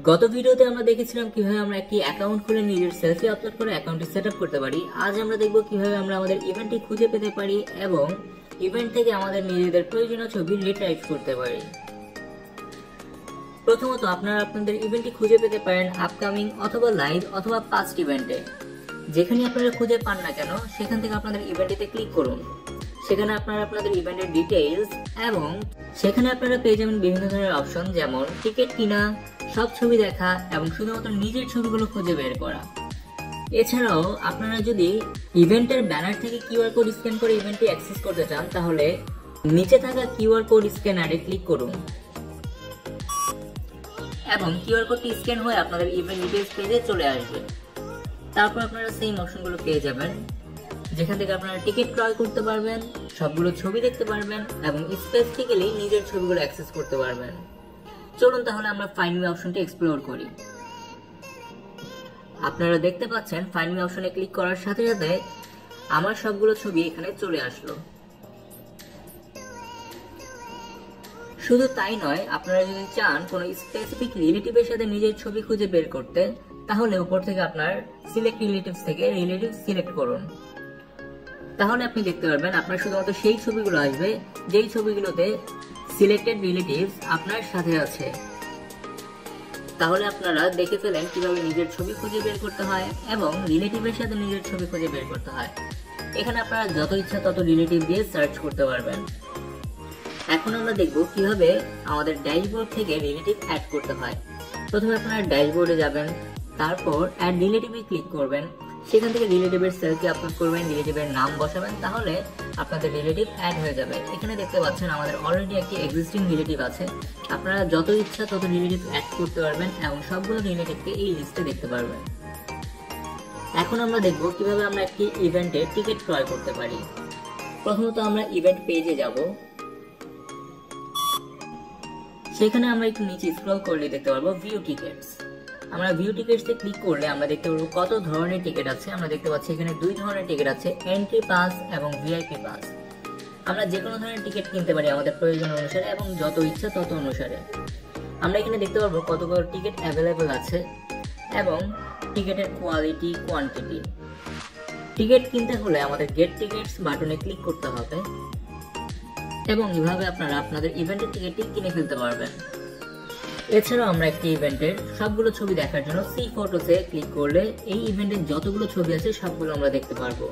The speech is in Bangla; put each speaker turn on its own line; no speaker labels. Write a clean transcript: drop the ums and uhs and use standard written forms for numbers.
গত ভিডিওতে আমরা দেখেছিলাম কিভাবে আমরা একটি অ্যাকাউন্ট খুলে নিজের সেলফি আপলোড করে অ্যাকাউন্টটি সেটআপ করতে পারি। আজ আমরা দেখব কিভাবে আমরা আমাদের ইভেন্টটি খুঁজে পেতে পারি এবং ইভেন্ট থেকে আমাদের নিজেদের প্রয়োজনীয় ছবি রিট্রাইভ করতে পারি। প্রথমত আপনারা আপনাদের ইভেন্টটি খুঁজে পেতে পারেন আপকামিং অথবা লাইভ অথবা পাস্ট ইভেন্টে। যেখানে আপনারা খুঁজে পান না কেন সেখান থেকে আপনাদের ইভেন্টটিতে ক্লিক করুন। সেখানে আপনারা আপনাদের ইভেন্টের ডিটেইলস এবং সেখানে আপনারা পেয়ে যাবেন বিভিন্ন ধরনের অপশন, যেমন টিকিট কিনা, সব ছবি দেখা এবং শুধুমাত্র নিজের ছবিগুলো খুঁজে বের করা। এছাড়াও আপনারা যদি ইভেন্টের ব্যানার থেকে কিউআর কোড স্ক্যান করে ইভেন্টটি অ্যাক্সেস করতে চান তাহলে নিচে থাকা কিউআর কোড স্ক্যানারে ক্লিক করুন এবং কিউআর কোডটি স্ক্যান হয়ে আপনাদের ইভেন্ট ডিটেইলস পেজে চলে আসবে। তারপর আপনারা সেম অপশনগুলো পেয়ে যাবেন, যেখান থেকে আপনারা টিকিট ক্রয় করতে পারবেন, সবগুলো ছবি দেখতে পারবেন এবং স্পেসিফিক্যালি নিজের ছবিগুলো অ্যাক্সেস করতে পারবেন। চলুন তাহলে আমরা ফাইন্ড মি অপশনটি এক্সপ্লোর করি। আপনারা দেখতে পাচ্ছেন ফাইন্ড মি অপশনে ক্লিক করার সাথে সাথে আমার সবগুলো ছবি এখানে চলে আসলো। শুধু তাই নয়, আপনারা যদি চান কোনো স্পেসিফিক রিলেটিভের সাথে নিজের ছবি খুঁজে বের করতে, তাহলে উপর থেকে আপনার সিলেক্ট রিলেটিভস থেকে রিলেটিভ সিলেক্ট করুন। তাহলে আপনি দেখতে পারবেন আপনার শুধুমাত্র সেই ছবিগুলো আসবে যেই ছবিগুলোতে সিলেক্টেড রিলেটিভস আপনার সাথে আছে। তাহলে আপনারা দেখে ফেলেন কিভাবে নিজের ছবি খুঁজে বের করতে হয় এবং রিলেটিভের সাথে নিজের ছবি খুঁজে বের করতে হয়। এখানে আপনারা যত ইচ্ছা তত রিলেটিভ দিয়ে সার্চ করতে পারবেন। এখন আমরা দেখব কিভাবে আমাদের ড্যাশবোর্ড থেকে রিলেটিভ অ্যাড করতে হয়। প্রথমে আপনারা ড্যাশবোর্ডে যাবেন, তারপর অ্যাড রিলেটিভে ক্লিক করবেন। সেখান থেকে রিলেটিভের সেলফি আপলোড করবেন, রিলেটিভের নাম বসাবেন, তাহলে আপনাদের রিলেটিভ অ্যাড হয়ে যাবে। এখানে দেখতে পাচ্ছেন আমাদের অলরেডি একটি এক্সিস্টিং রিলেটিভ আছে। আপনারা যত ইচ্ছা তত রিলেটিভ অ্যাড করতে পারবেন এবং সবগুলো রিলেটিভকে এই লিস্টে দেখতে পারবেন। এখন আমরা দেখব কিভাবে আমরা একটি ইভেন্টে টিকিট ক্রয় করতে পারি। প্রথমত আমরা ইভেন্ট পেজে যাব। সেখানে আমরা একটু নিচে স্ক্রল করলে দেখতে পারবো ভিউ টিকিটস। আমরা ভিউ টিকিটসে ক্লিক করলে আমরা দেখতে পারবো কত ধরনের টিকিট আছে। আমরা দেখতে পাচ্ছি এখানে দুই ধরনের টিকিট আছে, এন্ট্রি পাস এবং ভিআইপি পাস। আমরা যে কোনো ধরনের টিকিট কিনতে পারি আমাদের প্রয়োজন অনুসারে এবং যত ইচ্ছা তত অনুসারে। আমরা এখানে দেখতে পারবো কতগুলো টিকিট অ্যাভেলেবল আছে এবং টিকিটের কোয়ালিটি, কোয়ান্টিটি। টিকিট কিনতে হলে আমাদের গেট টিকিটস বাটনে ক্লিক করতে হবে এবং এভাবে আপনারা আপনাদের ইভেন্টের টিকিটটি কিনে ফেলতে পারবেন। এছাড়াও আমরা একটি ইভেন্টের সবগুলো ছবি দেখার জন্য সি ফটোসে ক্লিক করলে এই ইভেন্টের যতগুলো ছবি আছে সবগুলো আমরা দেখতে পারবো।